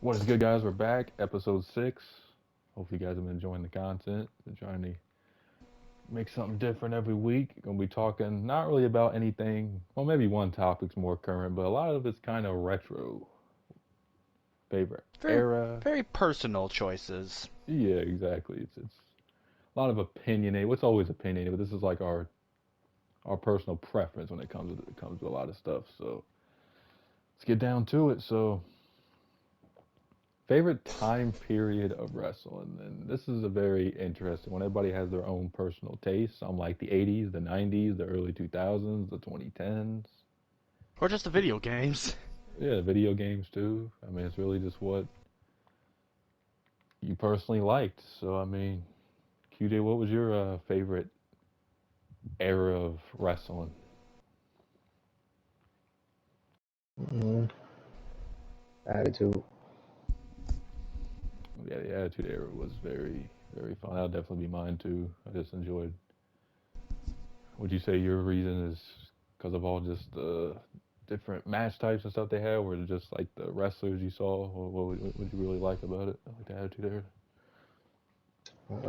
What is good, guys? We're back, episode 6. Hopefully, you guys have been enjoying the content. Been trying to make something different every week. Gonna be talking not really about anything. Well, maybe one topic's more current, but a lot of it's kind of retro. Favorite Very, era. very personal choices. Yeah, exactly. It's a lot of opinionated. What's always opinionated, but this is like our personal preference when it comes to a lot of stuff. So let's get down to it. So favorite time period of wrestling, and this is a very interesting one. Everybody has their own personal taste. Some like the '80s, the '90s, the early 2000s, the 2010s. Or just the video games. Yeah, video games too. I mean, it's really just what you personally liked. So, I mean, QJ, what was your favorite era of wrestling? Mm, Attitude. Yeah, the Attitude Era was very, very fun. That'll definitely be mine too. I just enjoyed. Would you say your reason is because of all just the different match types and stuff they had, or just like the wrestlers you saw? Or what you really like about it? Like the Attitude Era?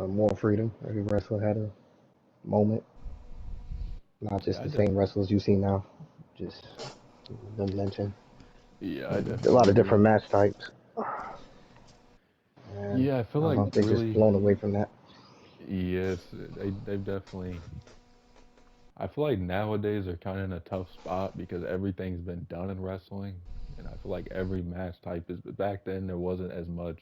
More freedom. Every wrestler had a moment, not Yeah, just the same wrestlers you see now. Just them mention I a lot definitely of different agree. match types. And Yeah, I feel I don't like know, they just really, blown away from that. yes, they've definitely. I feel like nowadays they're kind of in a tough spot because everything's been done in wrestling, and I feel like every match type is. But back then there wasn't as much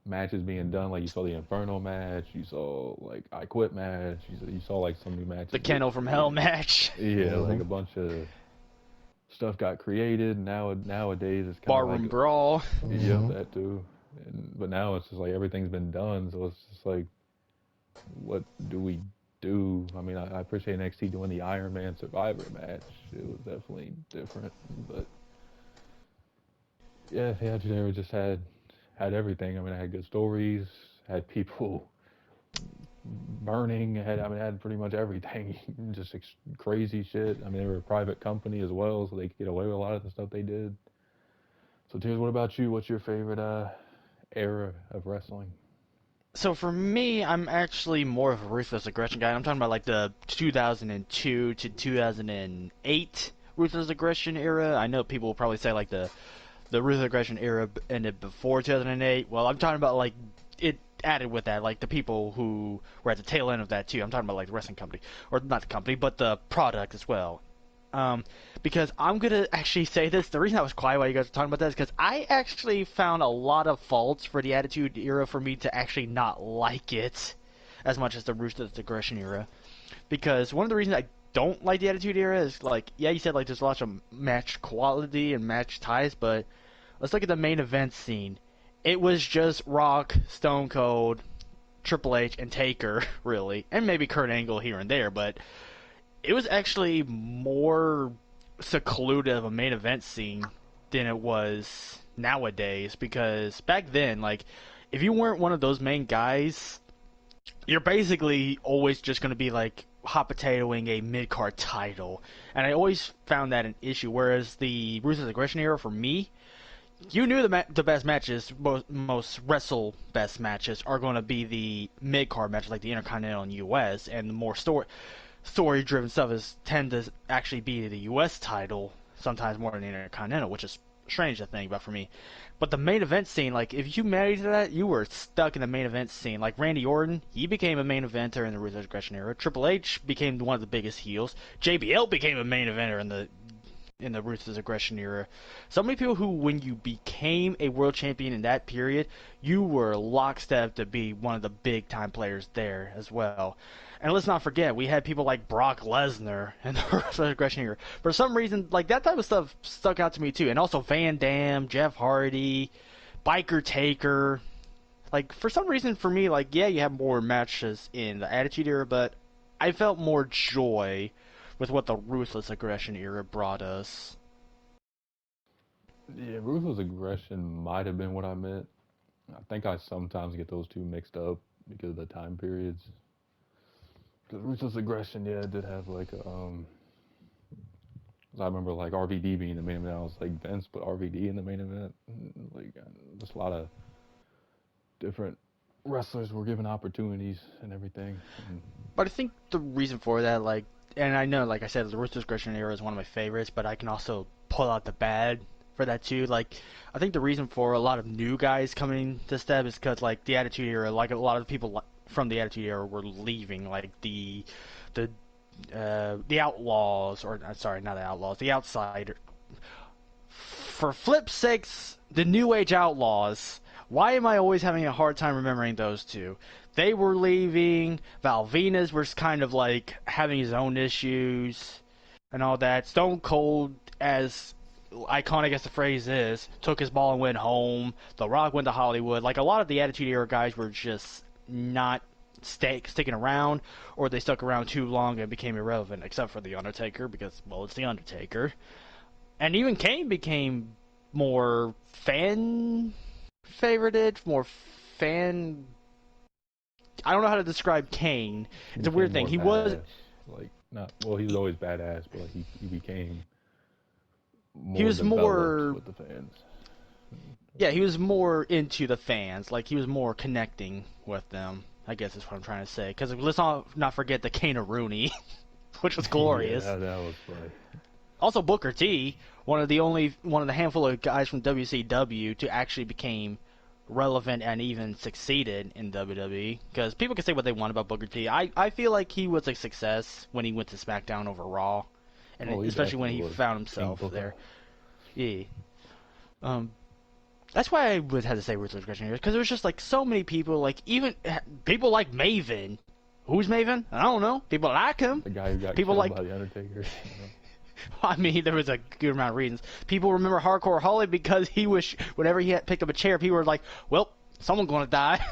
matches being done. Like you saw the Inferno match, you saw like I Quit match, you saw like some new The matches get Kennel from Hell created. match. Yeah, Hmm. like a bunch of stuff got created. Nowadays it's kind of like, Barroom Brawl. yep, Hmm. that too. But now it's just like everything's been done, so it's just like, what do we do? I mean, I appreciate NXT doing the Iron Man Survivor match. It was definitely different, but yeah, the Attitude Era just had everything. I mean, I had good stories, had people burning. Had pretty much everything. Just crazy shit. I mean, they were a private company as well, so they could get away with a lot of the stuff they did. So, Tears, what about you? What's your favorite era of wrestling? So for me, I'm actually more of a ruthless aggression guy. I'm talking about like the 2002 to 2008 ruthless aggression era. I know people will probably say like the ruthless aggression era ended before 2008. Well, I'm talking about like it added with that, like the people who were at the tail end of that too. I'm talking about like the wrestling company, or not the company, but the product as well. Um, because I'm gonna actually say this. The reason I was quiet while you guys were talking about that is because I actually found a lot of faults for the Attitude Era for me to actually not like it as much as the Ruthless Aggression Era. Because one of the reasons I don't like the Attitude Era is like, yeah, you said like there's lots of match quality and match ties, but let's look at the main event scene. It was just Rock, Stone Cold, Triple H, and Taker, really, and maybe Kurt Angle here and there, but it was actually more secluded of a main event scene than it was nowadays, because back then, like, if you weren't one of those main guys, you're basically always just going to be like hot potatoing a mid card title. And I always found that an issue. Whereas the Ruthless Aggression era, for me, you knew the best matches, most wrestle best matches, are going to be the mid card matches, like the Intercontinental and US, and the more story driven stuff is tend to actually be the U.S. title sometimes more than the Intercontinental, which is strange to think about for me. But the main event scene, like if you married to that, you were stuck in the main event scene. Like Randy Orton, he became a main eventer in the Ruthless Aggression era. Triple H became one of the biggest heels. JBL became a main eventer in the Ruthless Aggression era. So many people who, when you became a world champion in that period, you were lockstep to be one of the big time players there as well. And let's not forget, we had people like Brock Lesnar in the Ruthless Aggression era. For some reason, like that type of stuff stuck out to me too. And also Van Dam, Jeff Hardy, Biker Taker. Like for some reason, for me, like yeah, you have more matches in the Attitude era, but I felt more joy with what the Ruthless Aggression era brought us. Yeah, ruthless aggression might have been what I meant. I think I sometimes get those two mixed up because of the time periods. Because ruthless aggression, yeah, it did have like a, 'Cause I remember like RVD being the main event. I was like Vince, but RVD in the main event. Like just a lot of different wrestlers were given opportunities and everything. And But I think the reason for that, like, and I know, like I said, the Ruthless Aggression era is one of my favorites, but I can also pull out the bad for that too. Like, I think the reason for a lot of new guys coming to step is because like the Attitude Era, like a lot of the people from the Attitude Era were leaving, like the the Outlaws, or sorry, not the Outlaws, the Outsider. For flip's sakes, the New Age Outlaws. Why am I always having a hard time remembering those two? They were leaving. Val Venus was kind of like having his own issues and all that. Stone Cold, as iconic as the phrase is, took his ball and went home. The Rock went to Hollywood. Like a lot of the Attitude Era guys were just not sticking around, or they stuck around too long and became irrelevant, except for The Undertaker, because, well, it's The Undertaker. And even Kane became more fan favorited, more fan. I don't know how to describe Kane. he It's a became weird thing. more He was badass. Like not well, he was always badass, but like he became he more was developed more with the fans. yeah, he was more into the fans. Like he was more connecting with them. I guess is what I'm trying to say. Because let's not forget the Kane Rooney, which was Yeah, glorious. that was funny. Also Booker T, one of the handful of guys from WCW to actually became relevant and even succeeded in WWE. Because people can say what they want about Booker T. I feel like he was a success when he went to SmackDown over Raw, and Oh, he especially when definitely he was found King himself Booker. there. Yeah. Um, that's why I would have to say Ruthless Aggression here, because there's just like so many people, like even people like Maven. Who's Maven? I don't know. People like him. The guy who got People killed like by the Undertaker. You know? I mean, there was a good amount of reasons. People remember Hardcore Holly because he was, whenever he had picked up a chair, people were like, well, someone's going to die.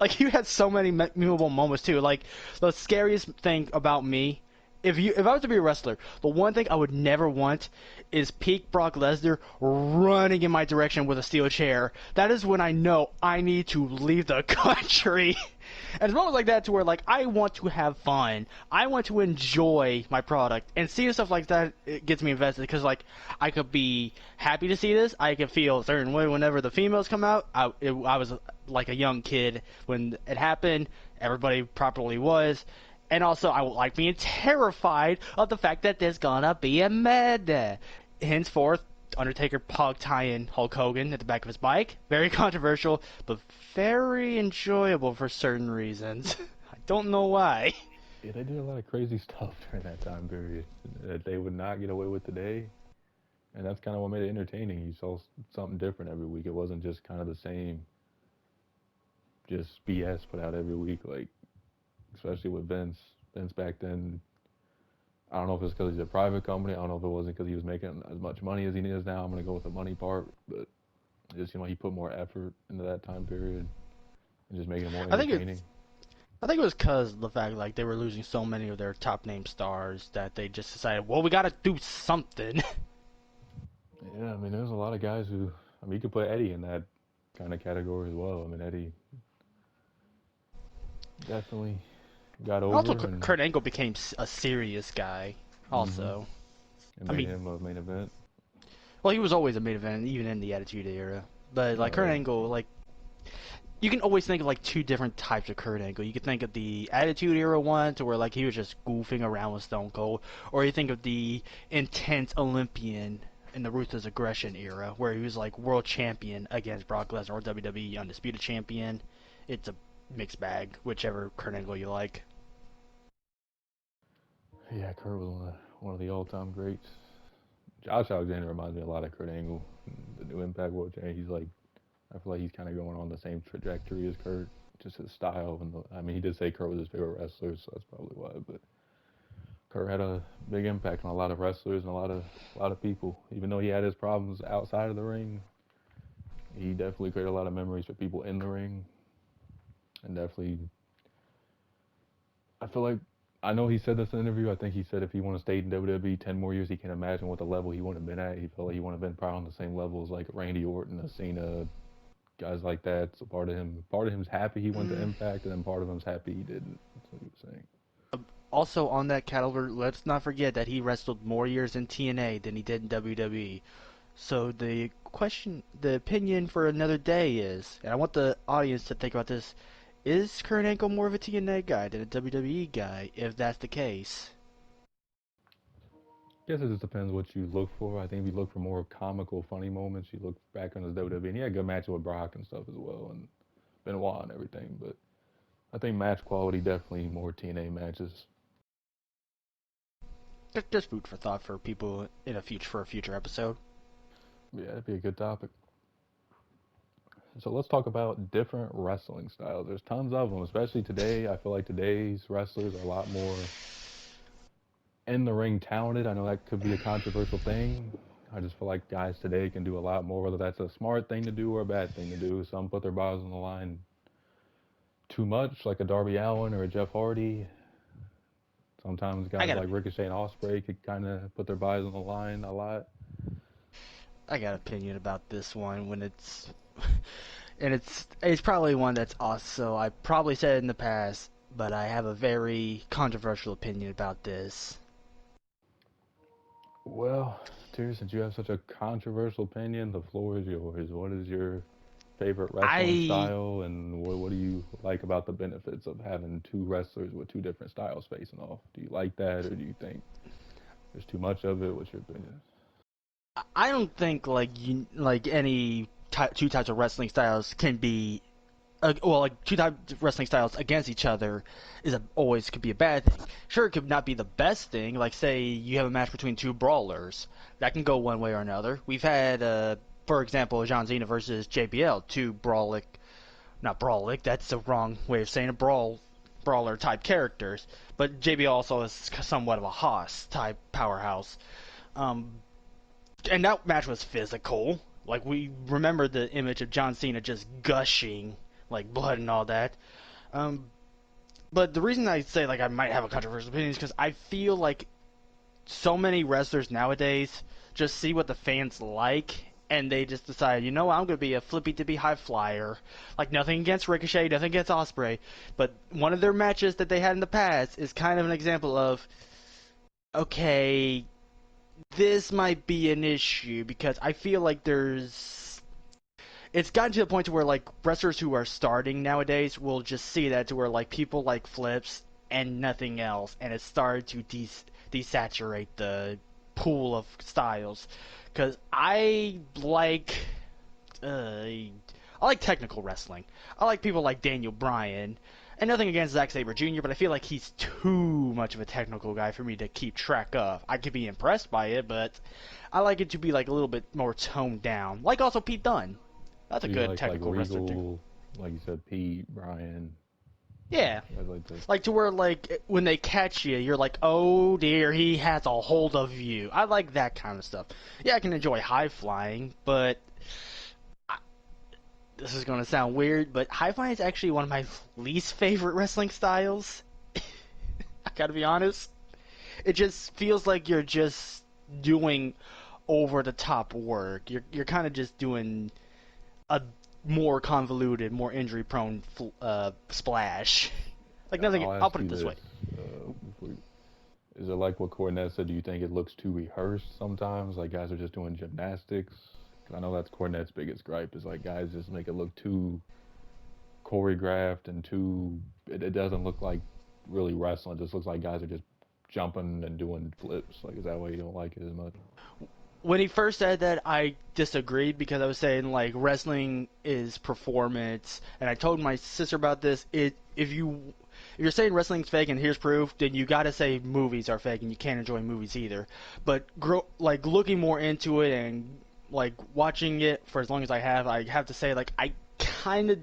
Like, he had so many memorable moments, too. Like, the scariest thing about me, if I was to be a wrestler, the one thing I would never want is peak Brock Lesnar running in my direction with a steel chair. That is when I know I need to leave the country. And it's moments like that to where like I want to have fun, I want to enjoy my product, and seeing stuff like that it gets me invested because like I could be happy to see this, I could feel a certain way whenever the females come out. I was like a young kid when it happened. Everybody properly was. And also, I like being terrified of the fact that there's gonna be a murder. Henceforth, Undertaker pog tying Hulk Hogan at the back of his bike. Very controversial, but very enjoyable for certain reasons. I don't know why. Yeah, they did a lot of crazy stuff during that time period that they would not get away with today. And that's kind of what made it entertaining. You saw something different every week. It wasn't just kind of the same, just BS put out every week. Like especially with Vince. Vince back then, I don't know if it's because he's a private company. I don't know if it wasn't because he was making as much money as he is now. I'm gonna go with the money part, but just he put more effort into that time period and just making it more I think entertaining. I think it was because of the fact like they were losing so many of their top name stars that they just decided, well, we got to do something. Yeah, I mean, there's a lot of guys who, I mean, you could put Eddie in that kind of category as well. I mean, Eddie definitely got Also, over and Kurt Angle became a serious guy. hmm Also, and I made mean, him a main event. well, he was always a main event, even in the Attitude Era. But like Oh Kurt yeah, Angle, like you can always think of like two different types of Kurt Angle. You can think of the Attitude Era one, to where like he was just goofing around with Stone Cold, or you think of the intense Olympian in the Ruthless Aggression era, where he was like world champion against Brock Lesnar or WWE undisputed champion. It's a mixed bag, whichever Kurt Angle you like. yeah. Kurt was one of the all-time greats. Josh Alexander reminds me a lot of Kurt Angle, the new Impact World Champion. He's like, I feel like he's kind of going on the same trajectory as Kurt, just his style. And I mean, he did say Kurt was his favorite wrestler, so that's probably why. But Kurt had a big impact on a lot of wrestlers and a lot of people. Even though he had his problems outside of the ring, he definitely created a lot of memories for people in the ring, and definitely, I feel like I know he said this in an interview. I think he said if he would have stayed in WWE 10 more years, he can imagine what the level he would have been at. He felt like he would have been probably on the same level as like Randy Orton, Cena, guys like that. So part of him's happy he went to Mm, Impact, and then part of him's happy he didn't. That's what he was saying. also on that caliber, let's not forget that he wrestled more years in TNA than he did in WWE. So the opinion for another day is, and I want the audience to think about this: is Kurt Angle more of a TNA guy than a WWE guy? If that's the case, Guess it just depends what you look for. I think if you look for more comical, funny moments, you look back on his WWE, and he had good matches with Brock and stuff as well, and Benoit and everything. But I think match quality definitely more TNA matches. just food for thought for people in a future episode. Yeah, that'd be a good topic. So let's talk about different wrestling styles. There's tons of them, especially today. I feel like today's wrestlers are a lot more in the ring talented. I know that could be a controversial thing. I just feel like guys today can do a lot more, whether that's a smart thing to do or a bad thing to do. Some put their bodies on the line too much, like a Darby Allin or a Jeff Hardy. Sometimes I guys got a like Ricochet and Ospreay could kind of put their bodies on the line a lot. I got an opinion about this one when and it's probably one that's also I probably said it in the past, but I have a very controversial opinion about this. Well, Terry, since you have such a controversial opinion, the floor is yours. What is your favorite wrestling I style, and what do you like about the benefits of having two wrestlers with two different styles facing off? Do you like that, or do you think there's too much of it? What's your opinion? I don't think like any two types of wrestling styles can be like two types of wrestling styles against each other always could be a bad thing. Sure, it could not be the best thing. Like say you have a match between two brawlers, that can go one way or another. We've had, for example, John Cena versus JBL, two brawlic, not brawlic. That's the wrong way of saying it. Brawler type characters, but JBL also is somewhat of a Haas type powerhouse. Um, and that match was physical. Like we remember the image of John Cena just gushing like blood and all that. Um, but the reason I say like I might have a controversial opinion is because I feel like so many wrestlers nowadays just see what the fans like and they just decide, you know, I'm gonna be a flippy dippy high flyer. Like nothing against Ricochet, nothing against Ospreay, but one of their matches that they had in the past is kind of an example of okay, this might be an issue because I feel like it's gotten to the point to where like wrestlers who are starting nowadays will just see that to where like people like flips and nothing else, and it started to desaturate the pool of styles. Because I like technical wrestling. I like people like Daniel Bryan, and nothing against Zack Sabre Jr., but I feel like he's too much of a technical guy for me to keep track of. I could be impressed by it, but I like it to be like a little bit more toned down. Like also Pete Dunne. That's a Do you good like technical wrestler too. Regal, like you said, Pete, Brian, Yeah, guys like this? like to where like when they catch you, you're like, oh dear, he has a hold of you. I like that kind of stuff. Yeah, I can enjoy high flying, but I, this is gonna sound weird, but high flying is actually one of my least favorite wrestling styles. I gotta be honest. It just feels like you're just doing over the top work. You're kind of just doing a more convoluted, more injury prone splash. Like nothing. I'll I'll ask put you it this this: way. before is it like what Cornette said? Do you think it looks too rehearsed sometimes? Like guys are just doing gymnastics? 'Cause I know that's Cornette's biggest gripe is like guys just make it look too choreographed and too. It doesn't look like really wrestling. It just looks like guys are just jumping and doing flips. Like is that why you don't like it as much? When he first said that, I disagreed because I was saying like wrestling is performance, and I told my sister about this. If you're saying wrestling's fake and here's proof, then you got to say movies are fake and you can't enjoy movies either. But like looking more into it and like watching it for as long as I have to say like I kind of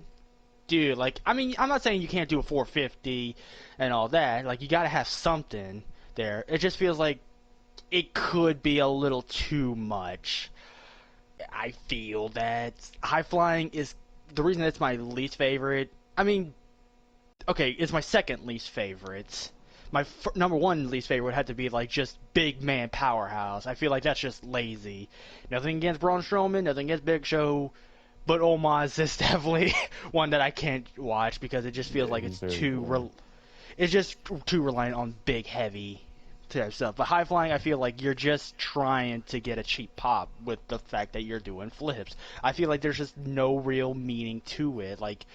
do. Like I mean, I'm not saying you can't do a 450 and all that. Like you got to have something there. It just feels like it could be a little too much. I feel that high flying is the reason it's my least favorite. I mean, okay, it's my second least favorite. My number one least favorite had to be like just big man powerhouse. I feel like that's just lazy. Nothing against Braun Strowman, nothing against Big Show, but Omos is definitely one that I can't watch because it just feels Yeah, like he's it's very too boring. It's just too reliant on big, heavy type stuff. But high flying, I feel like you're just trying to get a cheap pop with the fact that you're doing flips. I feel like there's just no real meaning to it. Like,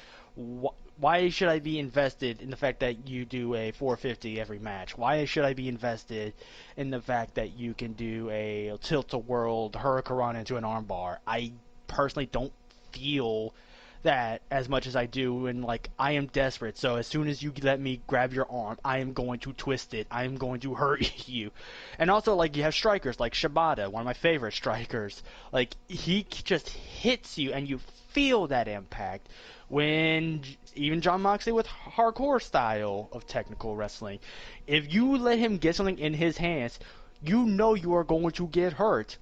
why should I be invested in the fact that you do a 450 every match? Why should I be invested in the fact that you can do a tilt a world hurricane into an armbar? I personally don't feel that as much as I do, and like I am desperate. So as soon as you let me grab your arm, I am going to twist it. I am going to hurt you. And also, like, you have strikers like Shibata, one of my favorite strikers. Like, he just hits you, and you feel that impact. When even John Moxley with hardcore style of technical wrestling, if you let him get something in his hands, you know you are going to get hurt.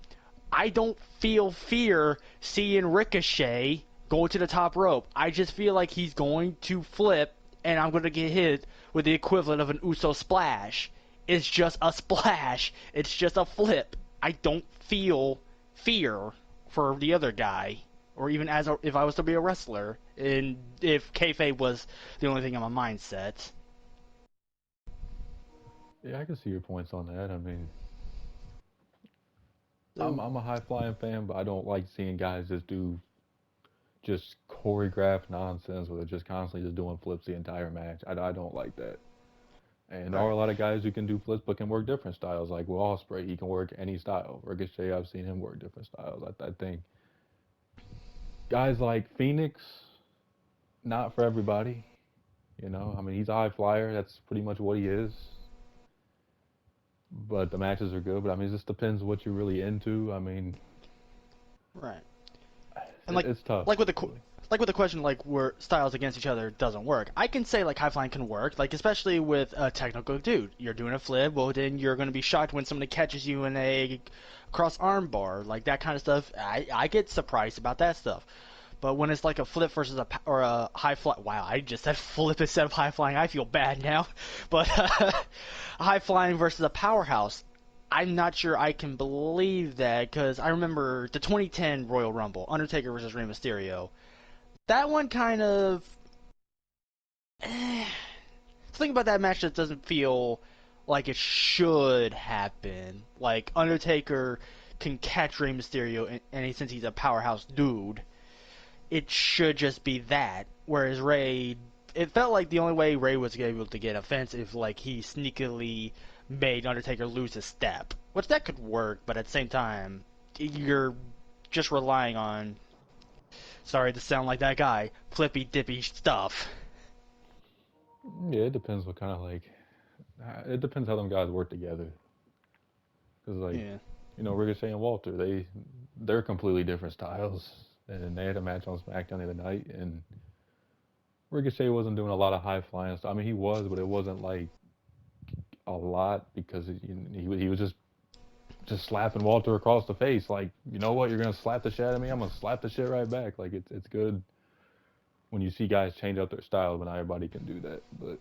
I don't feel fear seeing Ricochet go to the top rope. I just feel like he's going to flip, and I'm going to get hit with the equivalent of an Uso splash. It's just a splash. It's just a flip. I don't feel fear for the other guy, or even if I was to be a wrestler, and if kayfabe was the only thing in my mindset. Yeah, I can see your points on that. I mean, So, I'm a high flying fan, but I don't like seeing guys just choreographed nonsense where they're just constantly just doing flips the entire match. I don't like that. And there are right, a lot of guys who can do flips but can work different styles. Like Will Ospreay, he can work any style. Ricochet, I've seen him work different styles. I think guys like Phoenix, not for everybody. I mean, he's a high flyer. That's pretty much what he is. But the matches are good. But I mean, it just depends what you're really into. I mean, right. And it's tough. like with the like with the question like where styles against each other doesn't work. I can say like high flying can work, like especially with a technical dude. You're doing a flip, well then you're going to be shocked when somebody catches you in a cross arm bar, like that kind of stuff. I get surprised about that stuff. But when it's like a flip versus or a high fly, wow, I just said flip instead of high flying. I feel bad now. But high flying versus a powerhouse, I'm not sure I can believe that because I remember the 2010 Royal Rumble, Undertaker versus Rey Mysterio. That one kind of something about that match that doesn't feel like it should happen. Like Undertaker can catch Rey Mysterio, and since he's a powerhouse dude, it should just be that. Whereas Ray, it felt like the only way Ray was able to get offense if like he sneakily made Undertaker lose a step, which that could work, but at the same time, you're just relying on. Sorry to sound like that guy, flippy dippy stuff. Yeah, it depends what kind of like. It depends how them guys work together. Because like, Yeah. Ricochet and Walter, they're completely different styles. And they had a match on SmackDown the other night, and Ricochet wasn't doing a lot of high flying stuff. I mean, he was, but it wasn't like a lot because he was just slapping Walter across the face. Like, you know what? You're gonna slap the shit out of me. I'm gonna slap the shit right back. Like it's good when you see guys change up their style, but not everybody can do that. But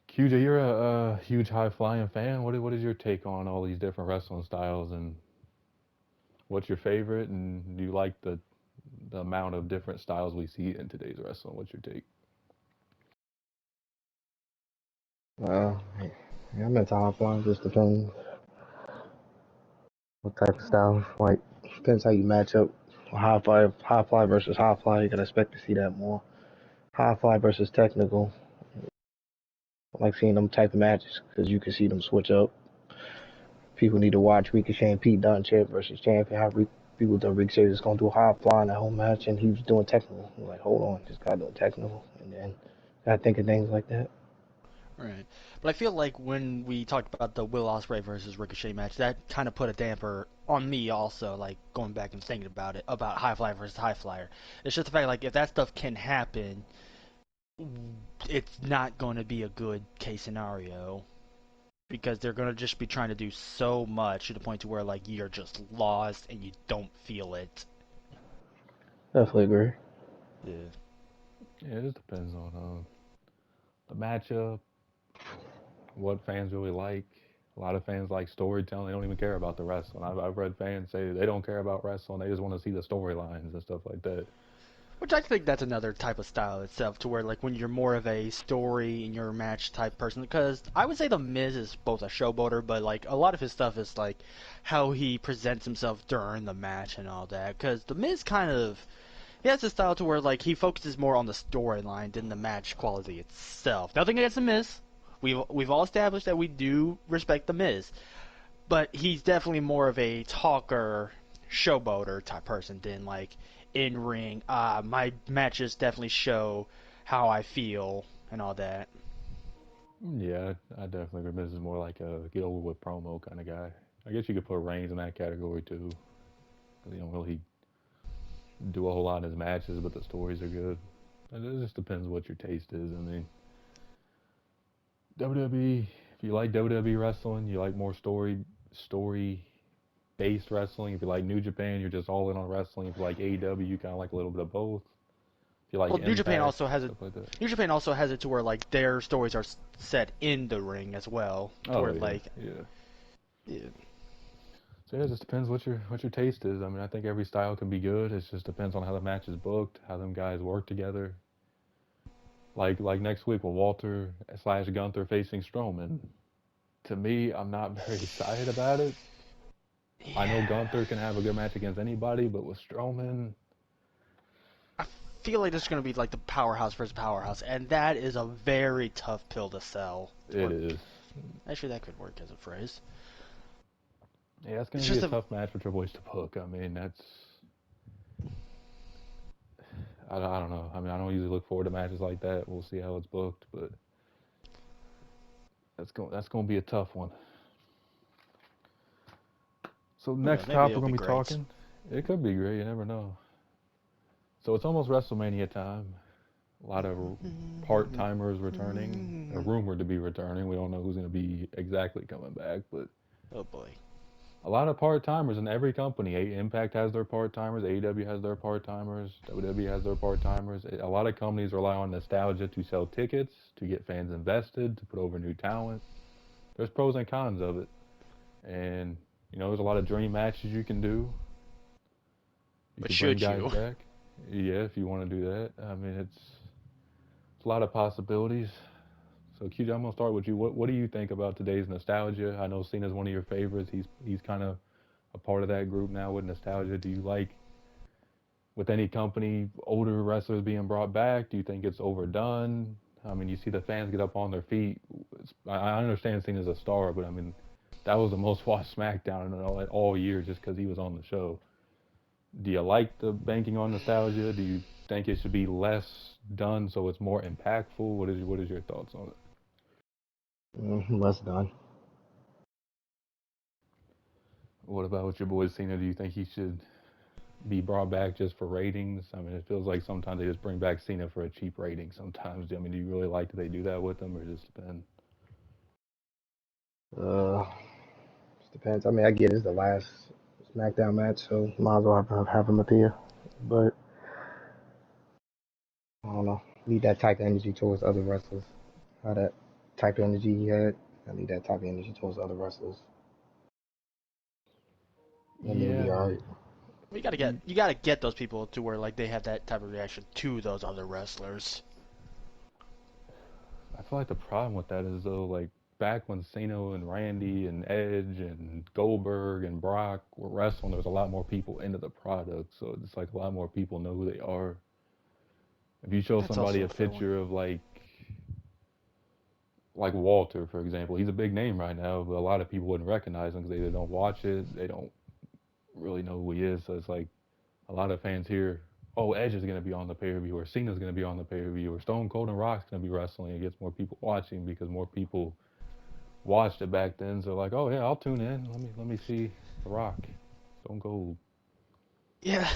QJ, you're a huge high flying fan. What is your take on all these different wrestling styles, and what's your favorite? And do you like the amount of different styles we see in today's wrestling? What's your take? Yeah, I'm into high flying. Just depends what type of style. Like depends how you match up. High fly versus high fly. You can expect to see that more. High fly versus technical. I like seeing them type of matches because you can see them switch up. People need to watch Ricochet and Pete Dunne champ versus champion. People thought Ricochet was gonna do a high fly in that whole match, and he was doing technical. I was like, hold on, this guy doing technical, and then I think of things like that. Right. But I feel like when we talked about the Will Ospreay versus Ricochet match, that kind of put a damper on me also, like going back and thinking about it, about high flyer versus high flyer. It's just the fact, like, if that stuff can happen, it's not going to be a good case scenario because they're going to just be trying to do so much to the point to where, like, you're just lost and you don't feel it. Definitely agree. Yeah. Yeah, it just depends on the matchup, what fans really like. A lot of fans like storytelling. They don't even care about the wrestling. I've read fans say they don't care about wrestling. They just want to see the storylines and stuff like that. Which I think that's another type of style itself, to where like when you're more of a story in your match type person. Because I would say the Miz is both a showboater, but like a lot of his stuff is like how he presents himself during the match and all that. Because the Miz kind of he has a style to where like he focuses more on the storyline than the match quality itself. Nothing against the Miz. We've all established that we do respect the Miz, but he's definitely more of a talker, showboater type person than like in ring. My matches definitely show how I feel and all that. Yeah, I definitely agree. This is more like a get over with promo kind of guy. I guess you could put Reigns in that category too, 'cause he don't really do a whole lot in his matches, but the stories are good. And it just depends what your taste is. I mean, WWE. If you like WWE wrestling, you like more story based wrestling. If you like New Japan, you're just all in on wrestling. If you like AEW, you kind of like a little bit of both. If you like Well, New Japan Impact, also has it. stuff like that. New Japan also has it to where like their stories are set in the ring as well, to Oh where yeah, like yeah. yeah, So yeah, it just depends what your taste is. I mean, I think every style can be good. It just depends on how the match is booked, how them guys work together. Like next week with Walter slash Gunther facing Strowman. To me, I'm not very excited about it. I know yeah. Gunther can have a good match against anybody, but with Strowman, I feel like this is gonna be like the powerhouse versus powerhouse, and that is a very tough pill to sell. it Or is. actually, that could work as a phrase. Yeah, it's going It's to be just a a tough match for Triple H to book. I mean, I don't know. I mean, I don't usually look forward to matches like that. We'll see how it's booked, but that's going to be a tough one. So who knows, next maybe topic it'll we're be going to be great. talking. It could be great. You never know. So it's almost WrestleMania time. A lot of part timers returning, or rumored to be returning. We don't know who's going to be exactly coming back, but Oh boy. a lot of part timers in every company. Impact has their part timers, AEW has their part timers, WWE has their part timers. A lot of companies rely on nostalgia to sell tickets, to get fans invested, to put over new talent. There's pros and cons of it. And, there's a lot of dream matches you can do. You But could bring should guys you? back. Yeah, if you want to do that. I mean, it's a lot of possibilities. So QJ, I'm gonna start with you. What do you think about today's nostalgia? I know Cena's one of your favorites. He's kind of a part of that group now with nostalgia. Do you like with any company older wrestlers being brought back? Do you think it's overdone? I mean, you see the fans get up on their feet. I understand Cena's a star, but I mean, that was the most watched SmackDown in all year just because he was on the show. Do you like the banking on nostalgia? Do you think it should be less done so it's more impactful? What is your thoughts on it? Less done. What about with your boy Cena? Do you think he should be brought back just for ratings? I mean, it feels like sometimes they just bring back Cena for a cheap rating. Sometimes, I mean, do you really like that they do that with him, or just depend? Uh, just depends. I mean, I get it's the last SmackDown match, so might as well have him appear. But I don't know. Need that type of energy towards other wrestlers. How that type of energy he had. I need that type of energy towards other wrestlers. And it'll be Yeah, alright. You gotta get those people to where like they have that type of reaction to those other wrestlers. I feel like the problem with that is though, like back when Cena and Randy and Edge and Goldberg and Brock were wrestling, there was a lot more people into the product, so it's like a lot more people know who they are. If you show That's somebody also a a fair one. picture of like Walter, for example, he's a big name right now, but a lot of people wouldn't recognize him because they either don't watch it, they don't really know who he is. So it's like a lot of fans hear, oh, Edge is going to be on the pay per view, or Cena's going to be on the pay per view, or Stone Cold and Rock's going to be wrestling. It gets more people watching because more people watched it back then. So like, oh yeah, I'll tune in. Let me see The Rock, Stone Cold. Yeah,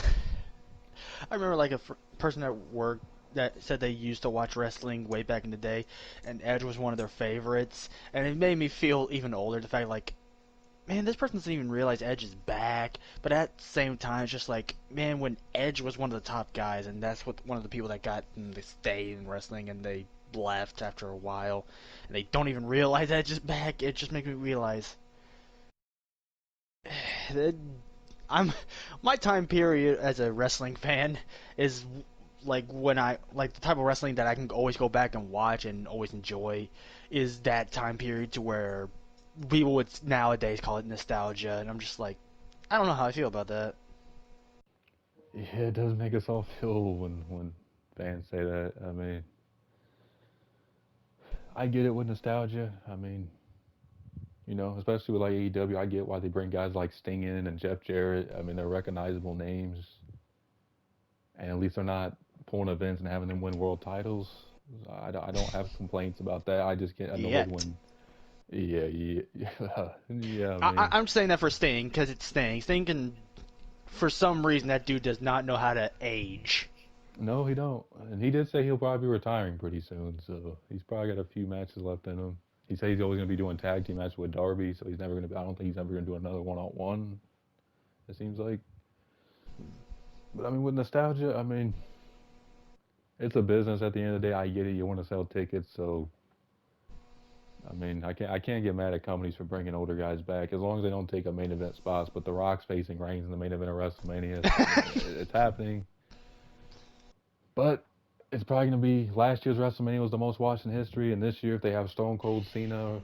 I remember like a person at work that said they used to watch wrestling way back in the day, and Edge was one of their favorites, and it made me feel even older. The fact like, man, this person doesn't even realize Edge is back. But at the same time, it's just like, man, when Edge was one of the top guys, and that's what one of the people that got them to stay in wrestling, and they left after a while, and they don't even realize Edge is back. It just makes me realize that I'm my time period as a wrestling fan is like when I like the type of wrestling that I can always go back and watch and always enjoy is that time period to where people would nowadays call it nostalgia, and I'm just like, I don't know how I feel about that. Yeah, it does make us all feel when fans say that. I mean, I get it with nostalgia. I mean, especially with like AEW, I get why they bring guys like Sting in and Jeff Jarrett. I mean, they're recognizable names, and at least they're not pulling events and having them win world titles. I don't have complaints about that. I just get annoyed Yet. when, yeah, yeah, yeah. I I, mean, I'm saying that for Sting because it's Sting. Sting can, for some reason, that dude does not know how to age. no, he don't. And he did say he'll probably be retiring pretty soon, so he's probably got a few matches left in him. He said he's always gonna be doing tag team matches with Darby, so he's never gonna. I don't think he's ever gonna do another one-on-one. It seems like. But I mean, with nostalgia, I mean, it's a business at the end of the day. I get it. You want to sell tickets, so I mean, I can't get mad at companies for bringing older guys back as long as they don't take up main event spots. But The Rock's facing Reigns in the main event of WrestleMania. It's happening, but it's probably gonna be last year's WrestleMania was the most watched in history, and this year if they have Stone Cold, Cena,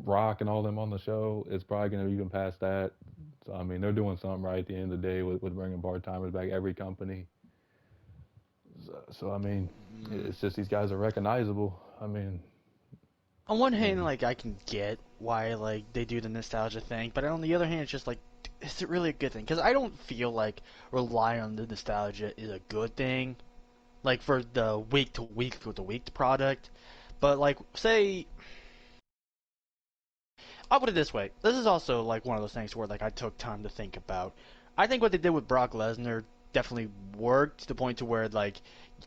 Rock, and all them on the show, it's probably gonna even pass that. So I mean, they're doing something right at the end of the day with bringing part timers back. Every company. So I mean, it's just these guys are recognizable. I mean, On one hand, and like I can get why like they do the nostalgia thing, but on the other hand, it's just like, is it really a good thing? Because I don't feel like relying on the nostalgia is a good thing. Like for the week to week with the week product, but like say I'll put it this way. This is also like one of those things where like I took time to think about. I think what they did with Brock Lesnar definitely worked to the point to where like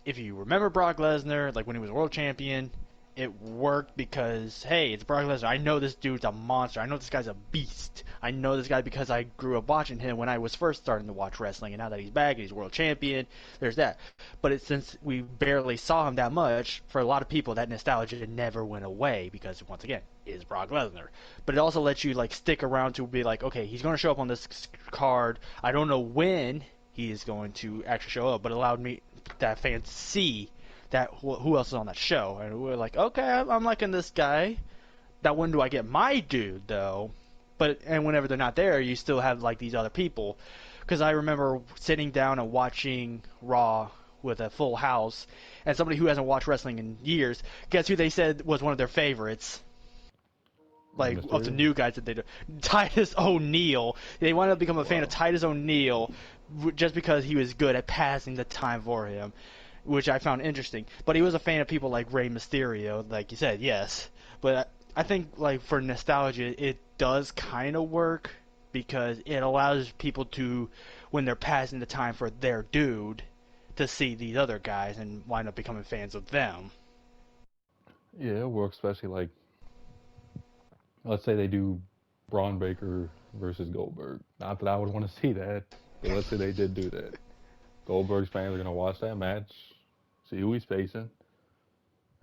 if you remember Brock Lesnar, like when he was world champion, it worked because hey, it's Brock Lesnar. I know this dude's a monster. I know this guy's a beast. I know this guy because I grew up watching him when I was first starting to watch wrestling, and now that he's back and he's world champion, there's that. But since we barely saw him that much, for a lot of people, that nostalgia never went away because once again, is Brock Lesnar. But it also lets you like stick around to be like, okay, he's going to show up on this card. I don't know when he is going to actually show up, but it allowed me that fan to see that who else is on that show, and we're like, okay, I'm liking this guy. Now when do I get my dude though? But and whenever they're not there, you still have like these other people. Because I remember sitting down and watching Raw with a full house, and somebody who hasn't watched wrestling in years, guess who they said was one of their favorites? Like of the Mysterio. new guys that they do, Titus O'Neil. They wanted to become a fan of Wow. Titus O'Neil just because he was good at passing the time for him, which I found interesting. But he was a fan of people like Rey Mysterio, like you said, yes. But I think like for nostalgia, it does kind of work because it allows people to, when they're passing the time for their dude, to see these other guys and wind up becoming fans of them. Yeah, it works, especially like let's say they do Braun Baker versus Goldberg. Not that I would want to see that, but let's say they did do that. Goldberg's fans are gonna watch that match, see who he's facing,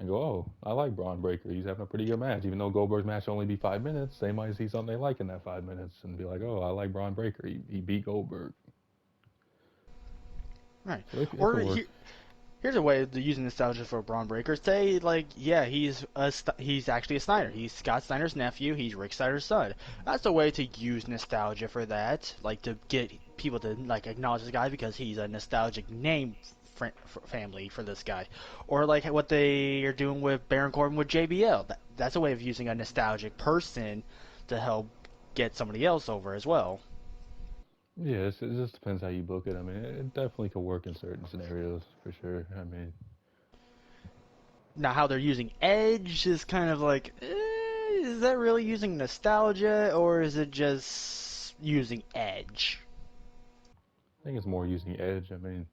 and go, "Oh, I like Braun Breaker. He's having a pretty good match." Even though Goldberg's match only be 5 minutes, they might see something they like in that 5 minutes and be like, "Oh, I like Braun Breaker. He beat Goldberg." Right. So it Or could work. here's a way of using nostalgia for Braun Breaker. Say, like, yeah, he's actually a Steiner. He's Scott Steiner's nephew. He's Rick Steiner's son. That's a way to use nostalgia for that, like to get people to like acknowledge this guy because he's a nostalgic name family for this guy, or like what they are doing with Baron Corbin with JBL. That's a way of using a nostalgic person to help get somebody else over as well. Yeah, it just depends how you book it. I mean, it definitely could work in certain scenarios for sure. I mean, Now, how they're using Edge is kind of like, is that really using nostalgia or is it just using Edge? I think it's more using Edge. I mean,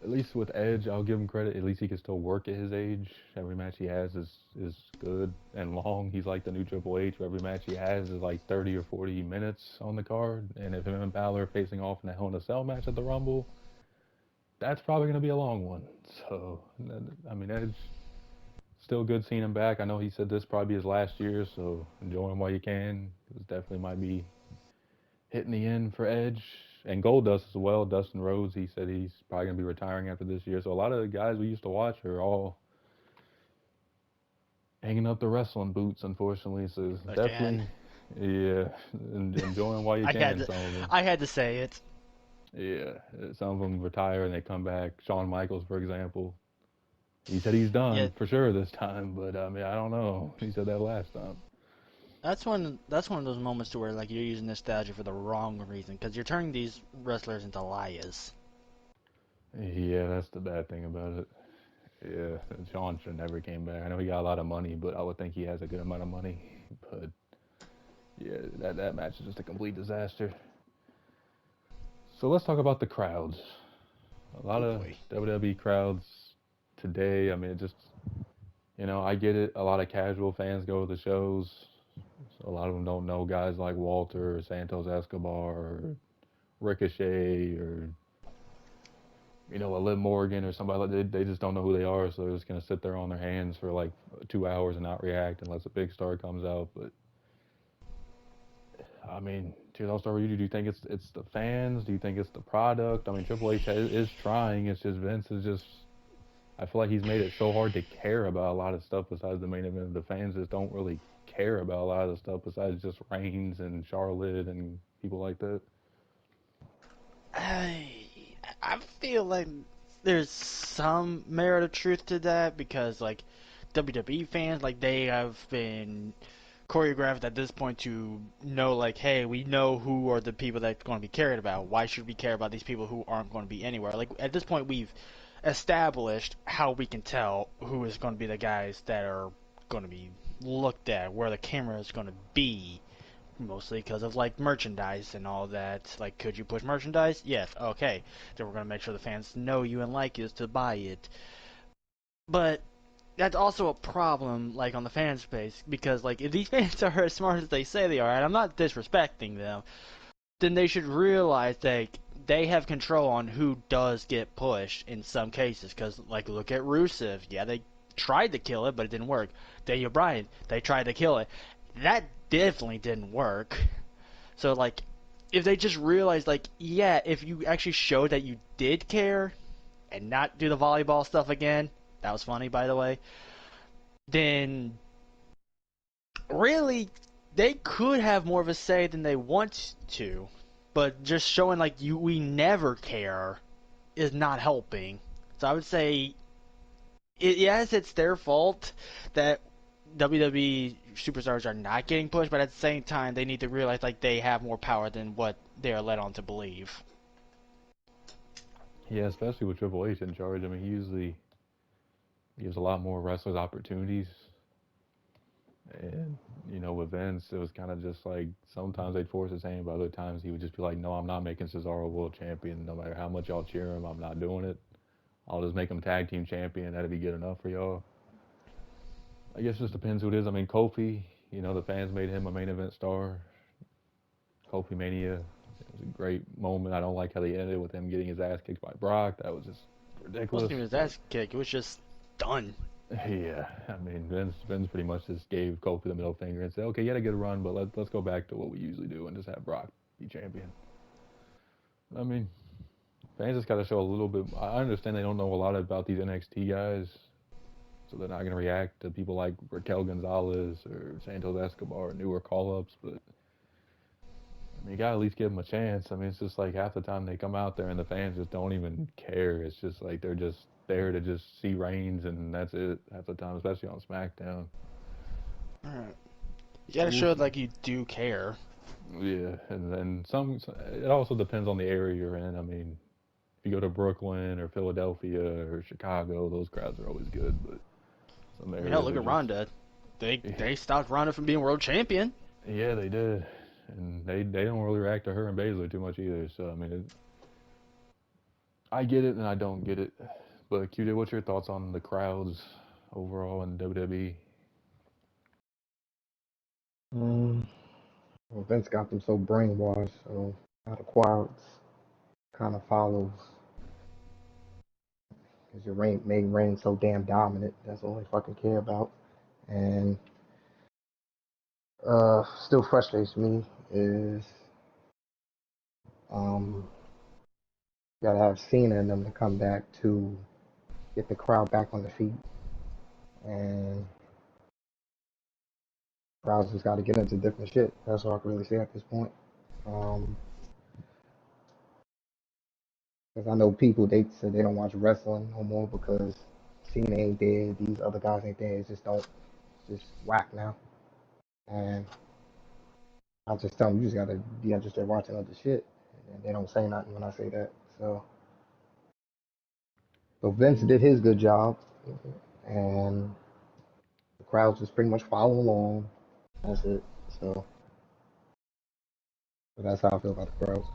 at least with Edge, I'll give him credit. At least he can still work at his age. Every match he has is good and long. He's like the new Triple H. Every match he has is like 30 or 40 minutes on the card. And if him and Balor are facing off in that Hell in a Cell match at the Rumble, that's probably going to be a long one. So, I mean, Edge still good seeing him back. I know he said this probably his last year, so enjoy him while you can. It definitely might be hitting the end for Edge. and Goldust as well. Dustin Rhodes, he said he's probably gonna be retiring after this year. So a lot of the guys we used to watch are all hanging up the wrestling boots, unfortunately. So Again, definitely, yeah, enjoying while you I had can. to, Some of them, I had to say it. yeah, some of them retire and they come back. Shawn Michaels, for example, he said he's Yeah, done for sure this time, but I mean, I don't know. He said that last time. that's one of those moments to where like you're using nostalgia for the wrong reason because you're turning these wrestlers into liars. Yeah, that's the bad thing about it. Yeah, Sean should never came back. I know he got a lot of money, but I would think he has a good amount of money. But yeah, that match is just a complete disaster. So let's talk about the crowds. A lot Oh of boy. WWE crowds today. I mean, I get it. A lot of casual fans go to the shows. So a lot of them don't know guys like Walter or Santos Escobar or Ricochet or a Liv Morgan or somebody like that. They just don't know who they are, so they're just gonna sit there on their hands for like 2 hours and not react unless a big star comes out. But I mean, dude, I'll start with you. Do you think it's the fans? Do you think it's the product? I mean, Triple H is trying. It's just Vince is just. I feel like he's made it so hard to care about a lot of stuff besides the main event. The fans just don't really care about a lot of the stuff besides just Reigns and Charlotte and people like that. I I feel like there's some merit of truth to that because like WWE fans like they have been choreographed at this point to know like hey we know who are the people that's going to be cared about. Why should we care about these people who aren't going to be anywhere? Like at this point we've established how we can tell who is going to be the guys that are going to be looked at, where the camera is going to be, mostly because of like merchandise and all that. Like, could you push merchandise? Yes. Okay. Then we're gonna make sure the fans know you and like you to buy it. But that's also a problem, like on the fan space, because like if these fans are as smart as they say they are, and I'm not disrespecting them, then they should realize they have control on who does get pushed in some cases. Because like look at Rusev, yeah, they tried to kill it, but it didn't work. Daniel Bryan, they tried to kill it, that definitely didn't work. So like, if they just realize like, yeah, if you actually show that you did care and not do the volleyball stuff again, that was funny by the way, then really they could have more of a say than they want to. But just showing like we never care is not helping. So I would say yes, it's their fault that WWE superstars are not getting pushed, but at the same time, they need to realize like they have more power than what they are led on to believe. Yeah, especially with Triple H in charge. I mean, he usually gives a lot more wrestlers opportunities. And, with Vince, it was kind of just like sometimes they'd force his hand, but other times he would just be like, no, I'm not making Cesaro world champion. No matter how much y'all cheer him, I'm not doing it. I'll just make him tag team champion. That'd be good enough for y'all. I guess it just depends who it is. I mean, Kofi, the fans made him a main event star. Kofi Mania, it was a great moment. I don't like how they ended with him getting his ass kicked by Brock. That was just It wasn't ridiculous. even his But ass kick; it was just done. yeah, I mean, Vince pretty much just gave Kofi the middle finger and said, okay, you had a good run, but let's go back to what we usually do and just have Brock be champion. I mean, fans just got to show a little bit. I understand they don't know a lot about these NXT guys, so they're not going to react to people like Raquel Gonzalez or Santos Escobar or newer call ups, but I mean, you gotta at least give them a chance. I mean, it's just like half the time they come out there and the fans just don't even care. It's just like they're just there to just see Reigns and that's it half the time, especially on SmackDown. All right. You So gotta we'll show see. like you do care. Yeah, and then it also depends on the area you're in. I mean, if you go to Brooklyn or Philadelphia or Chicago, those crowds are always good, but some I mean, hell, areas look are at just Ronda. They stopped Ronda from being world champion. yeah, they did, and they don't really react to her and Baszler too much either. So I mean, I get it and I don't get it. But QJ, what's your thoughts on the crowds overall in WWE? Mm, well, Vince got them so brainwashed, so how the crowds kind of follows because your reign made Reign so damn dominant. That's all they fucking care about. And still frustrates me is Um, gotta have Cena and them to come back to get the crowd back on the feet, and crowds just got to get into different shit. That's all I can really say at this point. Um, because I know people they say they don't watch wrestling no more because Cena ain't there, these other guys ain't there. It's just don't, it's just whack now. And I just tell them you just gotta be interested in watching other shit, and they don't say nothing when I say that. So Vince did his good job, and the crowds just pretty much follow along. That's it. So, but that's how I feel about the crowds.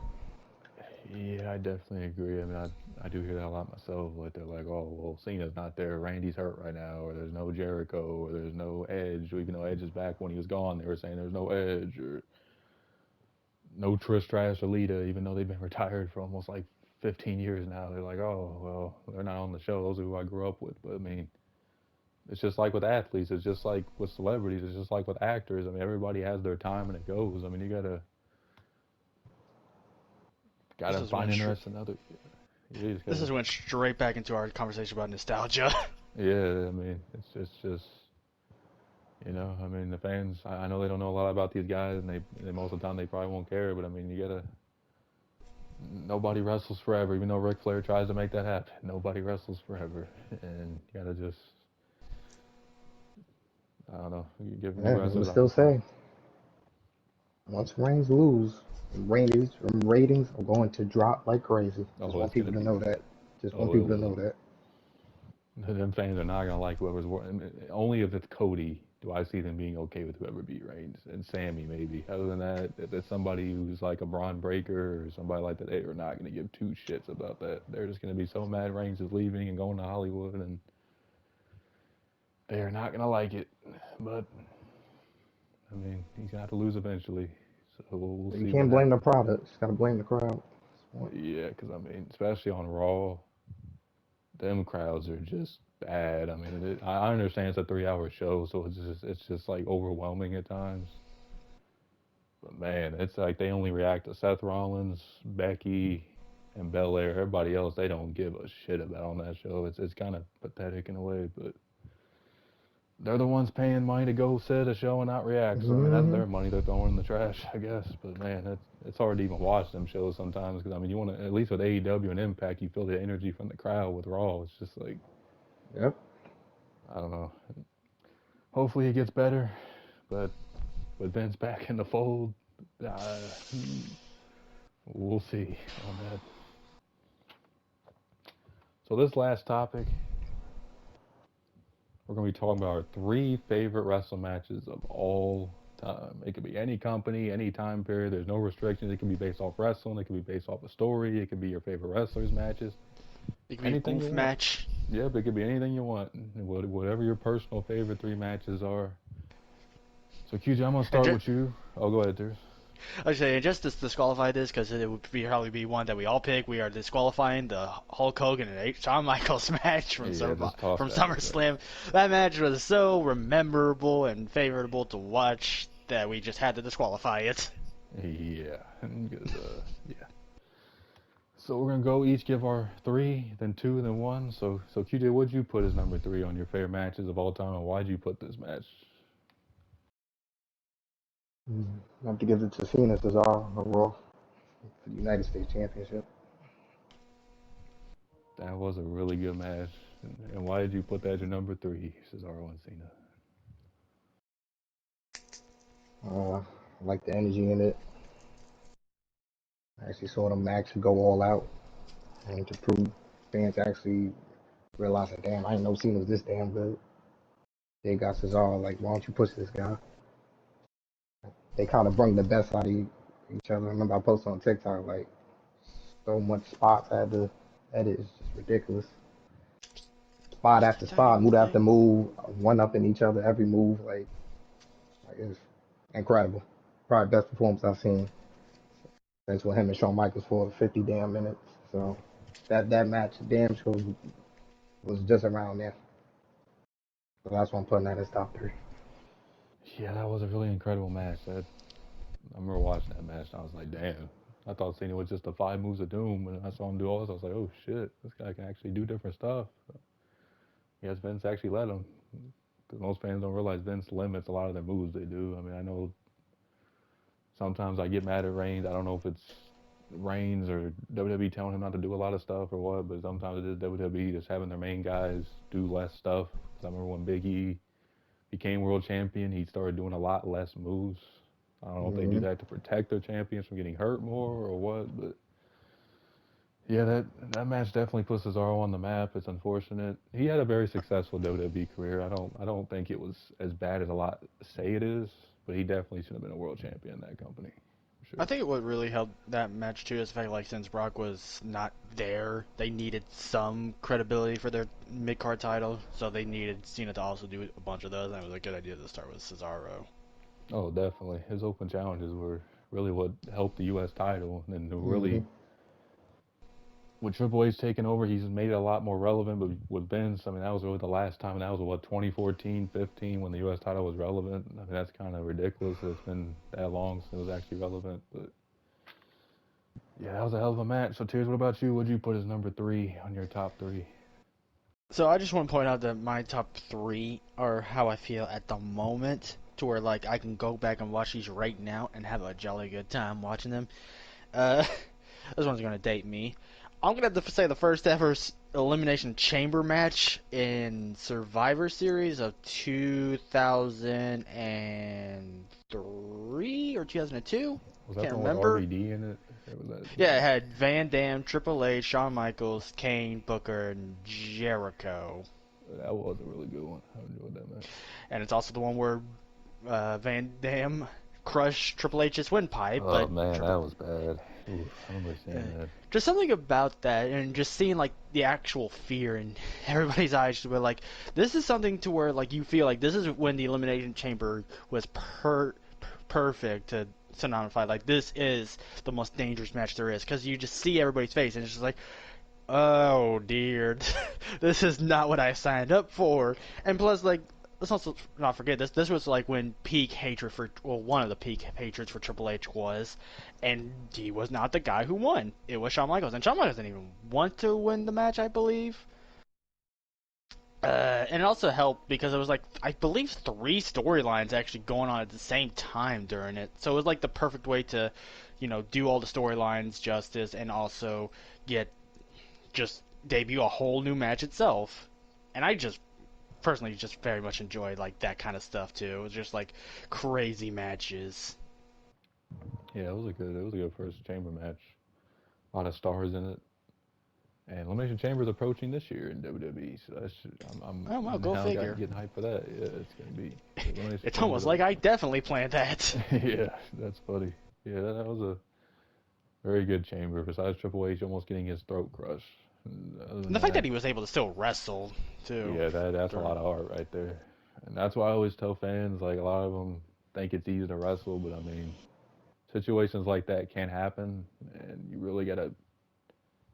Yeah, I definitely agree. I mean, I do hear that a lot myself. Like they're like, oh, well, Cena's not there, Randy's hurt right now, or there's no Jericho, or there's no Edge. Even though Edge is back, when he was gone, they were saying there's no Edge or no Trish Stratus or Lita, even though they've been retired for almost like 15 years now. They're like, oh, well, they're not on the show. Those are who I grew up with. But I mean, it's just like with athletes. It's just like with celebrities. It's just like with actors. I mean, everybody has their time and it goes. I mean, you This gotta is find when interest in other. You just this gotta. is went straight back into our conversation about nostalgia. Yeah, I mean, it's just I mean, the fans. I know they don't know a lot about these guys, and they most of the time they probably won't care. But I mean, you gotta. Nobody wrestles forever, even though Ric Flair tries to make that happen. Nobody wrestles forever, and you gotta just. I don't know. You give Yeah, I'm wrestlers. still say once Reigns lose, ratings are going to drop like crazy. Just Oh, want it's gonna people to be. know that. Just want Oh, it people to know will. that. Them fans are not gonna like whoever's only if it's Cody do I see them being okay with whoever beat Reigns and Sammy maybe. Other than that, if it's somebody who's like a Braun Breaker or somebody like that, they are not gonna give two shits about that. They're just gonna be so mad Reigns is leaving and going to Hollywood, and they are not gonna like it. But I mean, he's gonna have to lose eventually, so we'll But you see what can't blame the happens. product. Just gotta blame the crowd. Yeah, because I mean, especially on Raw, them crowds are just bad. I mean, I understand it's a 3 hour show, so it's just like overwhelming at times. But man, it's like they only react to Seth Rollins, Becky, and Belair. Everybody else they don't give a shit about on that show. It's kind of pathetic in a way, but they're the ones paying money to go sit a show and not react. So I mean, that's Mm-hmm. their money they're throwing in the trash, I guess. But man, it's hard to even watch them shows sometimes because I mean, you want to at least with AEW and Impact, you feel the energy from the crowd. With Raw, it's just like Yep. I don't know. Hopefully it gets better, but with Vince back in the fold, uh, we'll see on that. So this last topic, we're going to be talking about our three favorite wrestling matches of all time. It could be any company, any time period. There's no restrictions. It can be based off wrestling. It can be based off a story. It could be your favorite wrestlers' matches. It could be a Anything you goof want. match. Yep, it could be anything you want. Whatever your personal favorite three matches are. So QJ, I'm going to And start just, with you. Oh, go ahead, Durs. I say, and just to disqualify this, because it would probably be one that we all pick. We are disqualifying the Hulk Hogan and Shawn Michaels match from Yeah, just toss from that out there. SummerSlam. That match was so memorable and favorable to watch that we just had to disqualify it. Yeah, because yeah. So we're gonna go each give our three, then two, then one. So QJ, what'd you put as number three on your favorite matches of all time, and why'd you put this match? I have to give it to Cena Cesaro overall for the United States Championship. That was a really good match, and why did you put that as your number three, Cesaro and Cena? I like the energy in it. I actually saw them actually go all out and to prove fans actually realizing, damn, I didn't know Cena was this damn good. They got Cesaro like, why don't you push this guy? They kind of bring the best out of each other. I remember I posted on TikTok like so much spots I had to edit. It's just ridiculous. Spot Just to after tell you spot, one move after thing, move, one up in each other every move. Like it's incredible. Probably best performance I've seen since with him and Shawn Michaels for 50 damn minutes. So that match, damn sure was just around there. So that's why I'm putting that as top three. Yeah, that was a really incredible match. I remember watching that match, and I was like, damn. I thought Cena was just the 5 moves of doom, and I saw him do all this. I was like, oh shit, this guy can actually do different stuff. Yes, Vince actually let him. Because most fans don't realize Vince limits a lot of their moves they do. I mean, I know sometimes I get mad at Reigns. I don't know if it's Reigns or WWE telling him not to do a lot of stuff or what, but sometimes it is WWE just having their main guys do less stuff. Because I remember when Big E became world champion, he started doing a lot less moves. I don't know if they do Hmm. that to protect their champions from getting hurt more or what, but yeah, that match definitely puts Cesaro on the map. It's unfortunate. He had a very successful WWE career. I don't think it was as bad as a lot say it is, but he definitely should have been a world champion in that company, for I sure. think what really held that match too is the fact like since Brock was not there, they needed some credibility for their mid card title, so they needed Cena to also do a bunch of those. And it was a good idea to start with Cesaro. Oh, definitely. His open challenges were really what helped the U.S. title, and to Hmm. really with Triple H taking over, he's made it a lot more relevant. But with Vince, I mean, that was really the last time, and that was what 2014, 15 when the U.S. title was relevant. I mean, that's kind of ridiculous that it's been that long since it was actually relevant. But yeah, that was a hell of a match. So, Tears, what about you? What'd you put as number three on your top three? So I just want to point out that my top three are how I feel at the moment, to where like I can go back and watch these right now and have a jolly good time watching them. Uh, this one's gonna date me. I'm gonna have to say the first ever elimination chamber match in Survivor Series of 2003 or 2002. Was that Can't the one with remember. RVD in it? Or was that Yeah, it different? had Van Dam, Triple H, Shawn Michaels, Kane, Booker, and Jericho. That was a really good one. I enjoyed that match. And it's also the one where Van Dam crushed Triple H's windpipe, Oh but man, that Triple was bad. Oof, I remember uh, seeing that. just something about that, and just seeing like the actual fear in everybody's eyes, to where like this is something to where like you feel like this is when the elimination chamber was perfect to sonify like this is the most dangerous match there is, because you just see everybody's face and it's just like, oh dear, this is not what I signed up for. And plus, like, let's also not forget this. This was like when peak hatred for, well, one of the peak hatreds for Triple H was, and he was not the guy who won. It was Shawn Michaels, and Shawn Michaels didn't even want to win the match, I believe. And it also helped because it was like I believe three storylines actually going on at the same time during it, so it was like the perfect way to, do all the storylines justice and also get just debut a whole new match itself. And I just personally just very much enjoyed like that kind of stuff too. It was just like crazy matches. Yeah, it was a good first chamber match. A lot of stars in it. And Elimination Chamber's approaching this year in WWE, so Oh well, I'm go now figure. getting hyped for that. Yeah, it's gonna be Elimination It's Chamber. almost like I definitely planned that. Yeah, that's funny. Yeah, that was a very good chamber. Besides Triple H almost getting his throat crushed. And other And than the fact that that, he was able to still wrestle too. yeah, that's a During, lot of art right there. And that's why I always tell fans, like a lot of them think it's easy to wrestle, but I mean, situations like that can happen, and you really gotta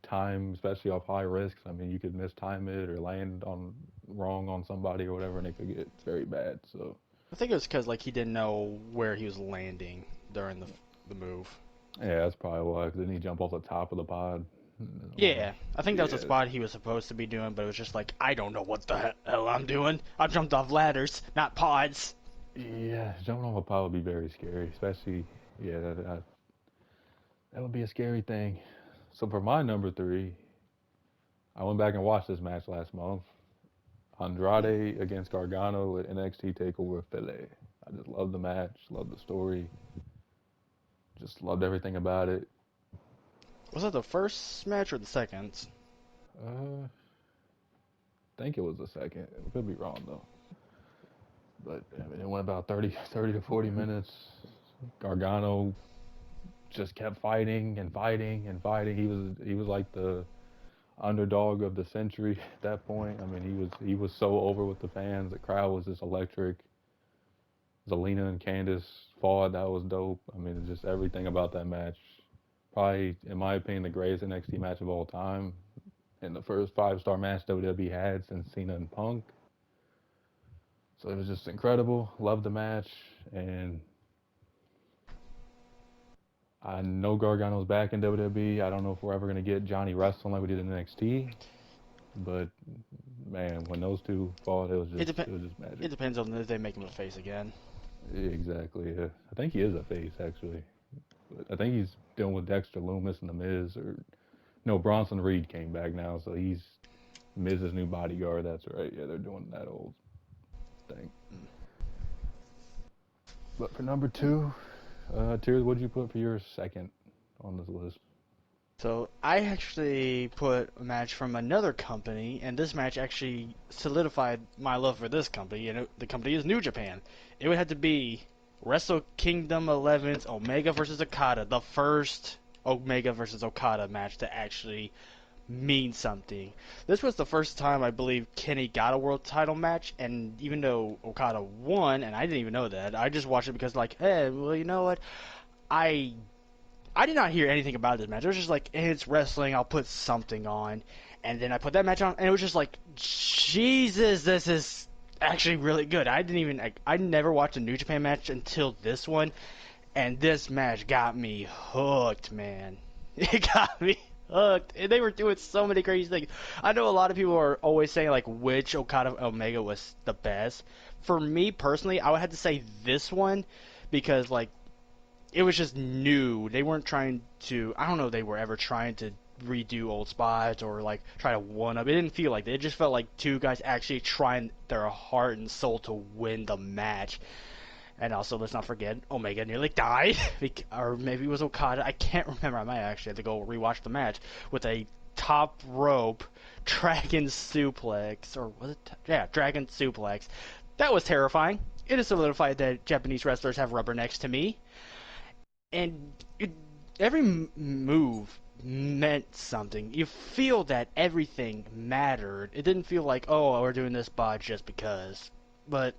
time, especially off high risks. I mean, you could mistime it or land on wrong on somebody or whatever, and it could get very bad. So I think it was because like he didn't know where he was landing during the move. yeah, that's probably why. 'Cause didn't he jump off the top of the pod? Or Yeah, I think that was the yeah, spot he was supposed to be doing, but it was just like I don't know what the hell I'm doing. I jumped off ladders, not pods. yeah, jumping off a pod would be very scary, especially yeah, that would be a scary thing. So for my number three, I went back and watched this match last month. Andrade against Gargano at NXT Takeover Philly. I just love the match, love the story, just loved everything about it. Was that the first match or the second? I think it was the second. I could be wrong though. But I mean, it went about 30 to 40 minutes. Gargano just kept fighting and fighting and fighting. He was like the underdog of the century at that point. I mean, he was so over with the fans. The crowd was just electric. Zelina and Candice fought. That was dope. I mean, it's just everything about that match. Probably, in my opinion, the greatest NXT match of all time, and the first five-star match WWE had since Cena and Punk. So it was just incredible. Loved the match, and I know Gargano's back in WWE. I don't know if we're ever gonna get Johnny wrestling like we did in NXT, but man, when those two fought, It dep- it was just magic. It depends on if they make him a face again. Exactly. Yeah. I think he is a face actually. But I think he's dealing with Dexter Loomis and the Miz, or no, Bronson Reed came back now, so he's Miz's new bodyguard. That's right. Yeah, they're doing that old thing. Mm. But for number two, Tears, what'd you put for your second on this list? So I actually put a match from another company, and this match actually solidified my love for this company. The company is New Japan. It would have to be Wrestle Kingdom 11's Omega versus Okada, the first Omega versus Okada match to actually mean something. This was the first time I believe Kenny got a world title match, and even though Okada won, and I didn't even know that, I just watched it because like, hey, well, you know what? I I did not hear anything about this match. It was just like, hey, it's wrestling. I'll put something on, and then I put that match on, and it was just like, Jesus, this is actually really good. I never watched a New Japan match until this one, and this match got me hooked, man. It got me hooked. And they were doing so many crazy things. I know a lot of people are always saying like which Okada Omega was the best. For me personally, I would have to say this one because like it was just new. They weren't trying to. I don't know if they were ever trying to redo old spots or like try to one up. It didn't feel like that. It just felt like two guys actually trying their heart and soul to win the match. And also, let's not forget, Omega nearly died, or maybe it was Okada. I can't remember. I might actually have to go rewatch the match with a top rope dragon suplex, or was it? Yeah, dragon suplex. That was terrifying. It is solidified that Japanese wrestlers have rubbernecks to me, and every move meant something. You feel that everything mattered. It didn't feel like, oh, we're doing this bot just because. But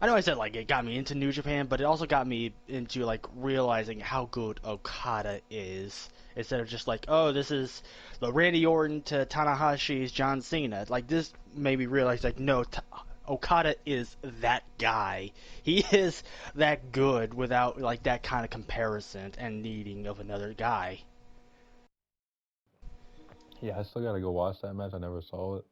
I know I said like it got me into New Japan, but it also got me into like realizing how good Okada is. Instead of just like, oh, this is the Randy Orton to Tanahashi's John Cena. Like this made me realize like, no, Okada is that guy. He is that good without like that kind of comparison and needing of another guy. Yeah, I still gotta go watch that match. I never saw it,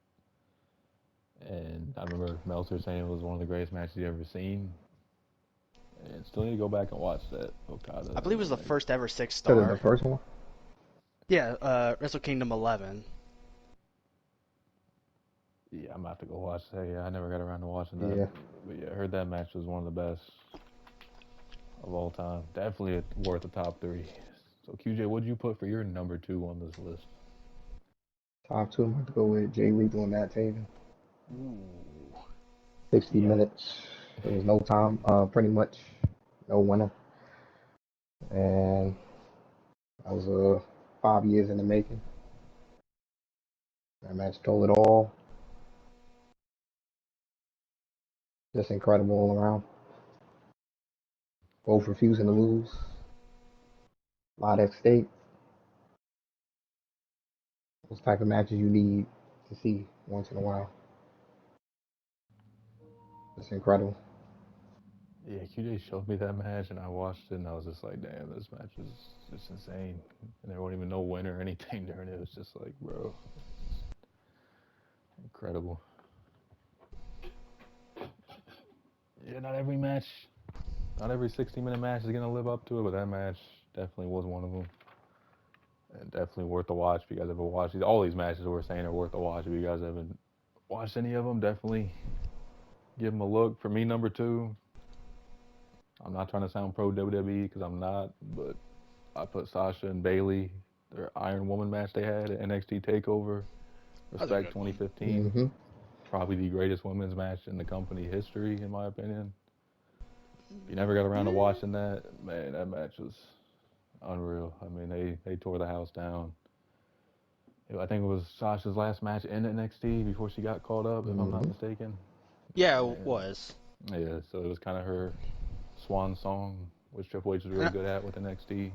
and I remember Meltzer saying it was one of the greatest matches he ever seen. And still need to go back and watch that I Okada believe and it was the Omega. first ever six Instead of the star. first one. Yeah, Wrestle Kingdom 11. Yeah, I'm gonna have to go watch that. Yeah, I never got around to watching that, Yeah. but yeah, I heard that match was one of the best of all time. Definitely worth the top three. So QJ, what'd you put for your number two on this list? Top two, I'm going to go with Jay Lethal and Matt Taven. Ooh. 60 Yeah, minutes. There was no time, pretty much no winner. And that was 5 years in the making. That match stole it all. Just incredible all around. Both refusing to lose. A lot at stake. Those type of matches you need to see once in a while. It's incredible. yeah. QJ showed me that match, and I watched it, and I was just like, damn, this match was just insane. And there wasn't even no winner or anything during it. It was just like, bro, incredible. Yeah, not every 60-minute match is gonna live up to it, but that match definitely was one of them. And definitely worth the watch if you guys ever watch these. All these matches we're saying are worth the watch. If you guys haven't watched any of them, definitely give them a look. For me, number two, I'm not trying to sound pro WWE because I'm not, but I put Sasha and Bailey, their Iron Woman match they had at NXT Takeover, That was a Respect good one. 2015. Mm-hmm. Probably the greatest women's match in the company history, in my opinion. If you never got around to Yeah. watching that, man, that match was unreal. I mean, they tore the house down. I think it was Sasha's last match in NXT before she got called up, if I'm not Mm-hmm. mistaken. Yeah, it And was. yeah, so it was kind of her swan song, which Triple H was really And good at with NXT, kind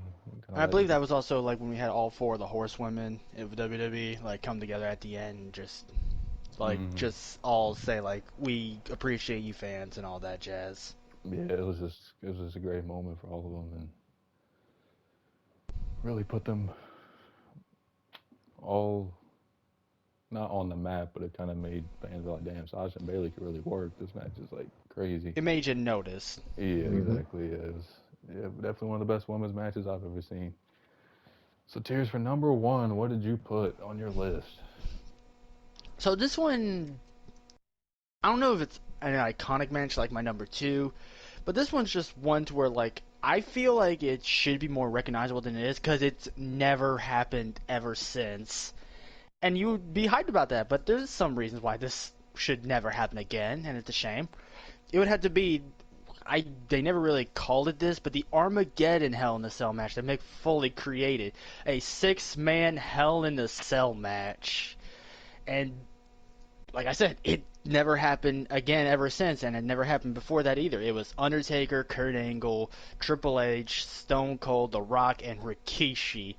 of I letting believe that people. was also like when we had all four of the horsewomen of WWE like come together at the end and Hmm. just all say like we appreciate you fans and all that jazz. Yeah, it was just a great moment for all of them, and really put them all not on the map, but it kind of made fans be like, damn, Sasha and Bailey could really work. This match is like crazy. It made you notice. Yeah, Mm-hmm. exactly. Yeah, it was, yeah, definitely one of the best women's matches I've ever seen. So, Tears, for number one, what did you put on your list? So this one, I don't know if it's an iconic match like my number two, but this one's just one to where like I feel like it should be more recognizable than it is because it's never happened ever since, and you would be hyped about that. But there's some reasons why this should never happen again, and it's a shame. It would have to be they never really called it this, but the Armageddon Hell in the Cell match that Mick Foley created, a 6-man Hell in the Cell match, and like I said, it never happened again ever since, and it never happened before that either. It was Undertaker, Kurt Angle, Triple H, Stone Cold, The Rock, and Rikishi.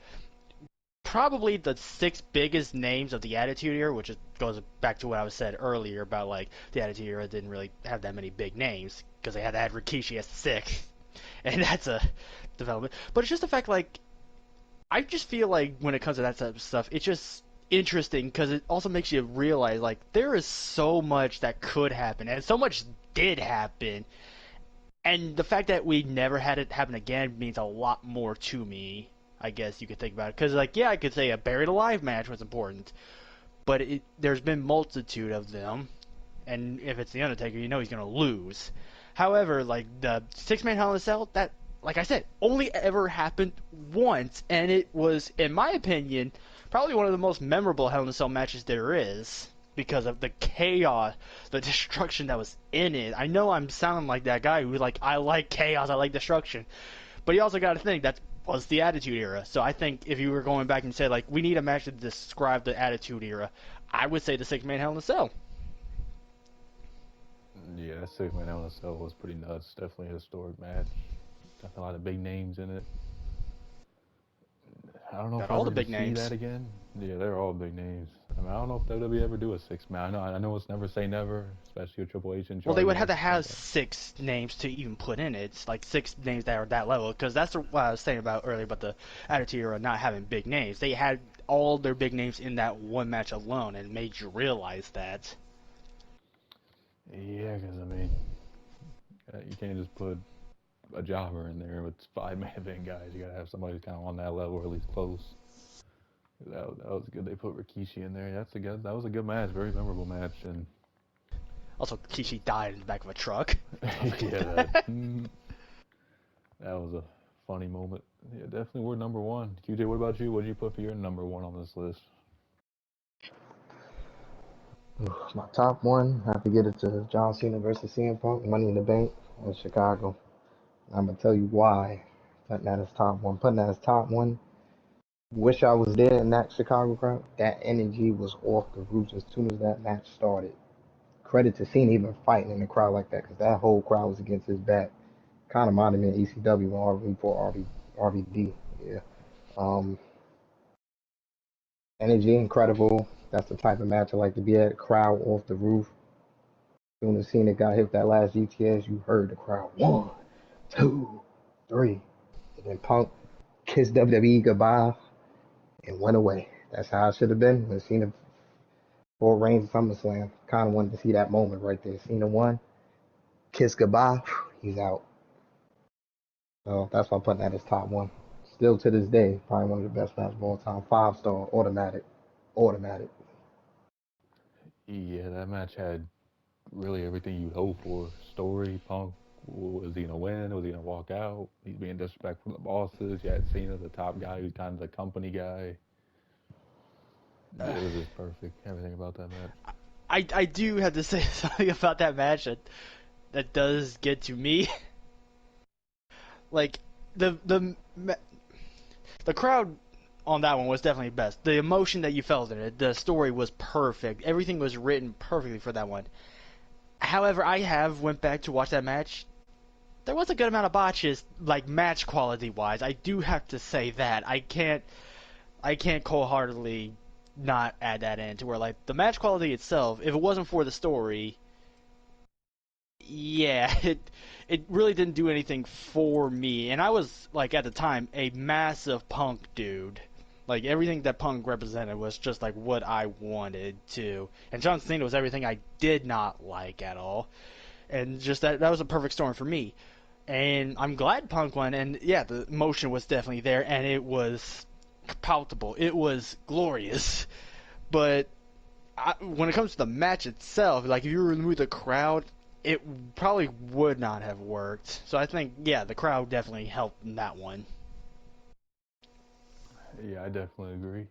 Probably the six biggest names of the Attitude Era, which goes back to what I was said earlier about like the Attitude Era didn't really have that many big names because they had to add Rikishi as sixth, and that's a development. But it's just the fact like I just feel like when it comes to that type of stuff, it's just interesting because it also makes you realize like there is so much that could happen and so much did happen, and the fact that we never had it happen again means a lot more to me. I guess you could think about it because like yeah, I could say a buried alive match was important, but there's been multitude of them, and if it's the Undertaker, you know he's gonna lose. However, like the 6-man Hell in a Cell, that like I said, only ever happened once, and it was, in my opinion, probably one of the most memorable Hell in a Cell matches there is because of the chaos, the destruction that was in it. I know I'm sounding like that guy who like I like chaos, I like destruction, but you also got to think that was the Attitude Era. So I think if you were going back and say like we need a match to describe the Attitude Era, I would say the 6-man Hell in a Cell. Yeah, that 6 man Hell in a Cell was pretty nuts. Definitely a historic match. Definitely a lot of big names in it. I don't know if Got we're all ever the to big see that names. again. Yeah, they're all big names. I mean, I don't know if WWE ever do a 6 man. I know it's never say never, especially with Triple H in Well, they charge would and have to everything like have that. 6 names to even put in it. It's like 6 names that are that level. Because that's what I was saying about earlier about the Attitude Era not having big names. They had all their big names in that one match alone, and made you realize that. Yeah, because I mean, you can't just put a jobber in there with 5 man event guys. You gotta have somebody who's kind of on that level or at least close. That was good. They put Rikishi in there. That's a good. That was a good match. Very memorable match. And Also, Kishi died in the back of a truck. Let's not forget yeah, that that. that was a funny moment. Yeah, definitely we're number one. QJ, what about you? What did you put for your number one on this list? My top one, I have to get it to John Cena versus CM Punk, Money in the Bank in Chicago. I'm gonna tell you why. Putting that as top one. Putting that as top one. Wish I was there in that Chicago crowd. That energy was off the roof as soon as that match started. Credit to Cena even fighting in the crowd like that, because that whole crowd was against his back. Kind of reminded me of ECW when RV for RVD. Yeah. Um, Energy incredible. That's the type of match I like to be at. Crowd off the roof. As soon as Cena got hit with that last GTS, you heard the crowd. 1, 2, 3. And then Punk kissed WWE goodbye and went away. That's how it should have been when Cena for Reigns at SummerSlam. Kind of wanted to see that moment right there. Cena won, kiss goodbye, he's out. So that's why I'm putting that as top one. Still to this day, probably one of the best matches of all time. 5 star, automatic, automatic. Yeah, that match had really everything you hope for. Story, Punk, was he gonna win? Was he gonna walk out? He's being disrespectful to the bosses. You had Cena, the top guy, who's kind of the company guy. Uh, It was just perfect. Everything about that match. I do have to say something about that match that does get to me. Like the crowd on that one was definitely best. The emotion that you felt in it, the story was perfect. Everything was written perfectly for that one. However, I have went back to watch that match. There was a good amount of botches, like match quality wise. I do have to say that. I can't cold-heartedly not add that in to where like the match quality itself, if it wasn't for the story, yeah, it really didn't do anything for me. And I was like at the time a massive Punk dude. Like everything that Punk represented was just like what I wanted to. And John Cena was everything I did not like at all. And just that was a perfect storm for me. And I'm glad Punk won. And yeah, the emotion was definitely there, and it was palpable. It was glorious. But when it comes to the match itself, like if you remove the crowd, it probably would not have worked. So I think, yeah, the crowd definitely helped in that one. Yeah, I definitely agree.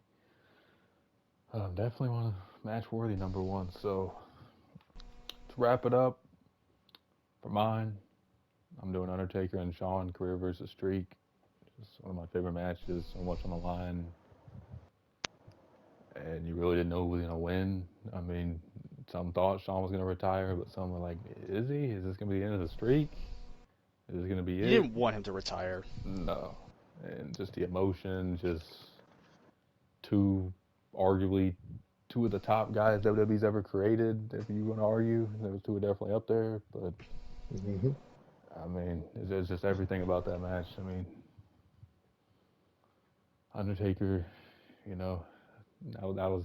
Definitely want a match worthy number one. So to wrap it up, for mine, I'm doing Undertaker and Shawn career versus streak. Just one of my favorite matches. So much on the line, and you really didn't know who was gonna win. I mean, some thought Shawn was gonna retire, but some were like, "Is he? Is this gonna be the end of the streak? Is this gonna be You it?" didn't want him to retire. No, and just the emotion, just two, arguably two of the top guys WWE's ever created. If you want to argue, those two are definitely up there. But Hmm. I mean, it's just everything about that match. I mean, Undertaker, you know, that was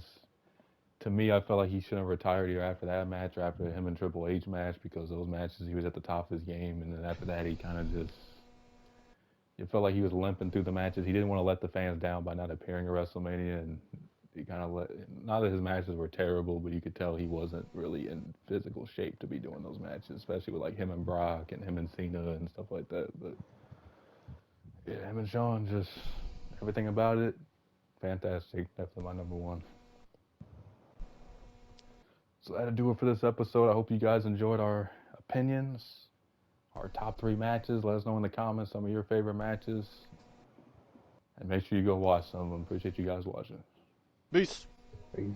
to me. I felt like he shouldn't have retired either after that match or after him and Triple H match, because those matches he was at the top of his game, and then after that he kind of just. It felt like he was limping through the matches. He didn't want to let the fans down by not appearing at WrestleMania, and he kind of let. Not that his matches were terrible, but you could tell he wasn't really in physical shape to be doing those matches, especially with like him and Brock and him and Cena and stuff like that. But yeah, him and Shawn, just everything about it, fantastic. Definitely my number one. So that'll do it for this episode. I hope you guys enjoyed our opinions, our top three matches. Let us know in the comments some of your favorite matches. And make sure you go watch some of them. Appreciate you guys watching. Peace. Peace.